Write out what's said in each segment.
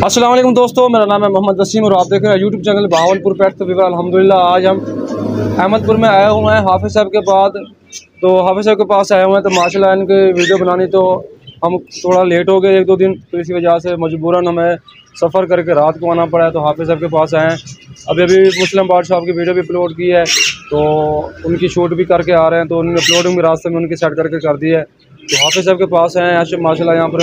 अस्सलाम वालेकुम दोस्तों, मेरा नाम है मोहम्मद वसीम और आप देख रहे हैं यूट्यूब चैनल बहावलपुर पेट तबीबा। अल्हम्दुलिल्लाह आज हम अहमदपुर में आए हुए हैं हाफिज़ साहब के बाद। तो हाफिज़ साहब के पास आए हुए हैं तो माशाल्लाह इनके वीडियो बनानी तो हम थोड़ा लेट हो गए 1-2 दिन, तो इसी वजह से मजबूरन हमें सफ़र करके रात को आना पड़ा है। तो हाफिज़ साहब के पास आए हैं। अभी मुस्लिम बादशाह साहब की वीडियो भी अपलोड की है, तो उनकी शूट भी करके आ रहे हैं, तो उन्होंने अपलोडिंग भी रास्ते में उनकी सेट करके कर दी है। तो हाफिज़ साहब के पास आए हैं माशाल्लाह। यहाँ पर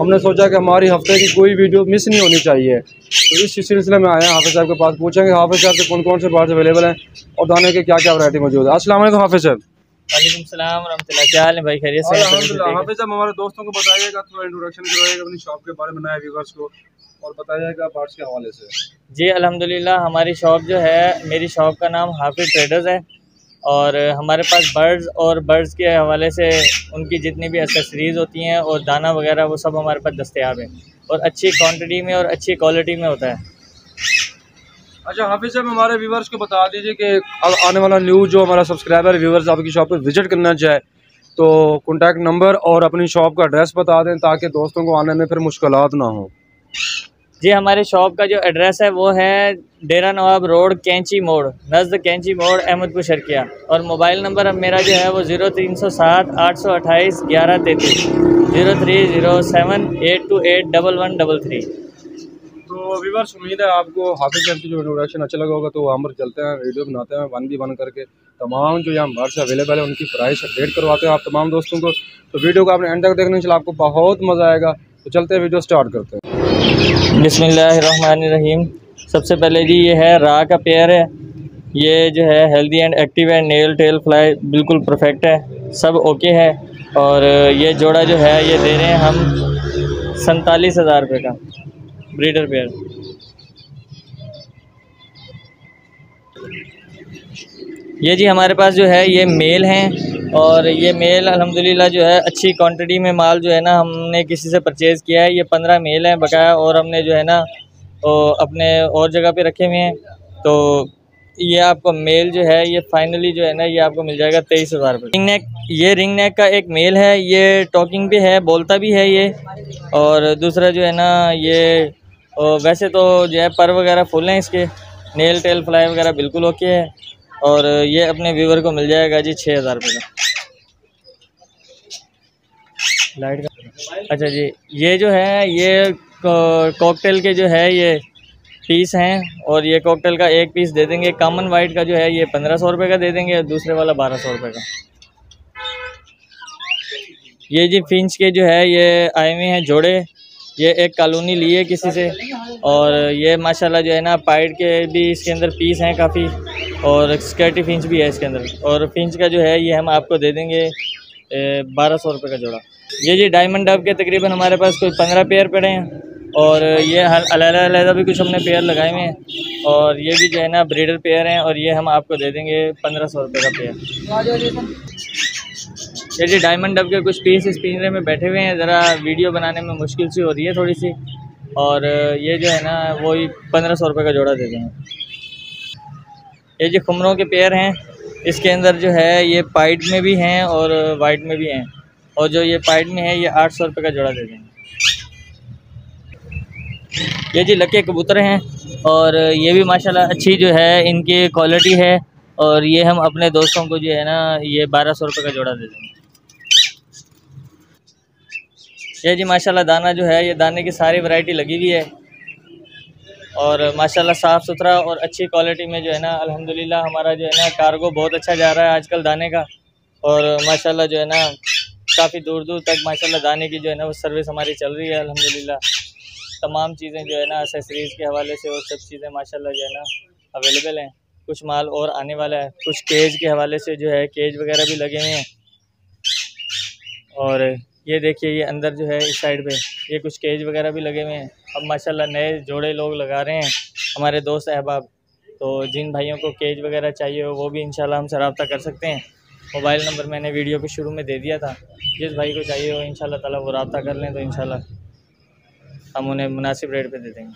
हमने सोचा कि हमारी हफ्ते की कोई वीडियो मिस नहीं होनी चाहिए, तो इस सिलसिले में आए हैं हाफिज़ साहब के पास। पूछेंगे हाफिज़ साहब से कौन कौन से बर्ड्स अवेलेबल हैं और दाने के क्या क्या वैरायटी मौजूद है। अस्सलाम वालेकुम हाफिज़ साहब। वालेकुम सलाम रहमतुल्लाह। क्या हाल है भाई, खैरियत से? अल्हम्दुलिल्लाह। हाफिज़ साहब हमारे दोस्तों को बताइएगा, थोड़ा इंट्रोडक्शन करवाइएगा अपनी शॉप के बारे में नए व्यूअर्स को, और बताइएगा बर्ड्स के हवाले से। जी अल्हम्दुलिल्लाह, हमारी शॉप जो है, मेरी शॉप का नाम हाफिज़ ट्रेडर्स है और हमारे पास बर्ड्स के हवाले से उनकी जितनी भी एक्सेसरीज़ होती हैं और दाना वगैरह वो सब हमारे पास दस्तयाब है और अच्छी क्वांटिटी में और अच्छी क्वालिटी में होता है। अच्छा हाफिज़ साहब, हमारे व्यूवर्स को बता दीजिए कि आने वाला न्यू जो हमारा सब्सक्राइबर व्यूवर्स आपकी शॉप पर विज़िट करना चाहे तो कॉन्टैक्ट नंबर और अपनी शॉप का एड्रेस बता दें ताकि दोस्तों को आने में फिर मुश्किलात ना हो। जी हमारे शॉप का जो एड्रेस है वो है डेरा नवाब रोड, कैंची मोड़, नज़द कैंची मोड़, अहमदपुर शर्किया। और मोबाइल नंबर अब मेरा जो है वो 0307 828 1133 030782811133। तो व्यूअर्स उम्मीद है आपको हाफिज़ साहब की जो इंट्रोडक्शन अच्छा लगा होगा। तो हम चलते हैं, वीडियो बनाते हैं 1v1 करके तमाम जो यहाँ बर्ड्स अवेलेबल है उनकी प्राइस अपडेट करवाते हैं आप तमाम दोस्तों को। तो वीडियो को आपने एंड तक देखने चला, आपको बहुत मज़ा आएगा। तो चलते हैं, वीडियो स्टार्ट करते हैं। बिस्मिल्लाहिर्रहमानिर्रहीम। सबसे पहले जी ये है रा का पेयर है। ये जो है हेल्दी एंड एक्टिव है, नेल टेल फ्लाई बिल्कुल परफेक्ट है, सब ओके है। और ये जोड़ा जो है ये दे रहे हैं हम 47,000 रुपये का ब्रीडर पेयर। ये जी हमारे पास जो है ये मेल हैं और ये मेल अल्हम्दुलिल्लाह जो है अच्छी क्वांटिटी में माल जो है ना हमने किसी से परचेज़ किया है। ये 15 मेल हैं बकाया और हमने जो है ना तो अपने और जगह पे रखे हुए हैं। तो ये आपको मेल जो है ये फाइनली जो है ना ये आपको मिल जाएगा 23,000 रुपये। रिंग नेक का एक मेल है, ये टॉकिंग भी है, बोलता भी है ये। और दूसरा जो है ना ये वैसे तो जो है पर वगैरह फुल हैं इसके, नेल टेल फ्लाई वगैरह बिल्कुल ओके है। और ये अपने व्यूवर को मिल जाएगा जी 6,000 रुपये का लाइट का। अच्छा जी, ये जो है ये कॉकटेल के जो है ये पीस हैं और ये कॉकटेल का एक पीस दे देंगे। कॉमन वाइट का जो है ये 1500 रुपये का दे देंगे, दूसरे वाला 1200 रुपये का। ये जी फिंच के जो है ये आए हुए हैं जोड़े, ये एक कॉलोनी ली है किसी से। और ये माशाल्लाह जो है ना पाइड के भी इसके अंदर पीस हैं काफ़ी, और स्कर्टी फिंच भी है इसके अंदर। और फिंच का जो है ये हम आपको दे देंगे 1200 रुपये का जोड़ा। ये जी डायमंड डब के तकरीबन हमारे पास कोई 15 पेयर पड़े हैं और ये अलग-अलग भी कुछ हमने पेयर लगाए हुए हैं। और ये भी जो है ना ब्रीडर पेयर हैं और ये हम आपको दे देंगे 1500 रुपये का पेयर। ये जी डायमंड डब के कुछ पीस इस पिंजरे में बैठे हुए हैं, ज़रा वीडियो बनाने में मुश्किल सी हो रही है थोड़ी सी। और ये जो है ना वही 1500 रुपये का जोड़ा दे देंगे। ये जो खुमरों के पेयर हैं इसके अंदर जो है ये पाइड में भी हैं और वाइट में भी हैं, और जो ये पाइड में है ये 800 रुपये का जोड़ा दे देंगे। ये जी लक्के कबूतर हैं और ये भी माशाल्लाह अच्छी जो है इनकी क्वालिटी है, और ये हम अपने दोस्तों को जो है ना ये 1200 रुपये का जोड़ा दे देंगे। ये जी माशाल्लाह दाना जो है ये दाने की सारी वैरायटी लगी हुई है और माशाल्लाह साफ़ सुथरा और अच्छी क्वालिटी में जो है ना अल्हम्दुलिल्लाह हमारा जो है ना कार्गो बहुत अच्छा जा रहा है आजकल दाने का। और माशाल्लाह जो है ना काफ़ी दूर दूर तक माशाल्लाह दाने की जो है ना वो सर्विस हमारी चल रही है अल्हम्दुलिल्लाह। तमाम चीज़ें जो है ना एक्सेसरीज़ के हवाले से और सब चीज़ें माशाल्लाह जो है ना अवेलेबल हैं। कुछ माल और आने वाला है, कुछ केज के हवाले से जो है केज वगैरह भी लगे हुए हैं। और ये देखिए ये अंदर जो है इस साइड पे ये कुछ केज वगैरह भी लगे हुए हैं। अब माशाल्लाह नए जोड़े लोग लगा रहे हैं हमारे दोस्त अहबाब, तो जिन भाइयों को केज वगैरह चाहिए हो वो भी इंशाल्लाह हमसे रब्ता कर सकते हैं। मोबाइल नंबर मैंने वीडियो के शुरू में दे दिया था, जिस भाई को चाहिए हो इंशाल्लाह ताला वो रब्ता कर लें तो इंशाल्लाह हम उन्हें मुनासिब रेट पे दे देंगे।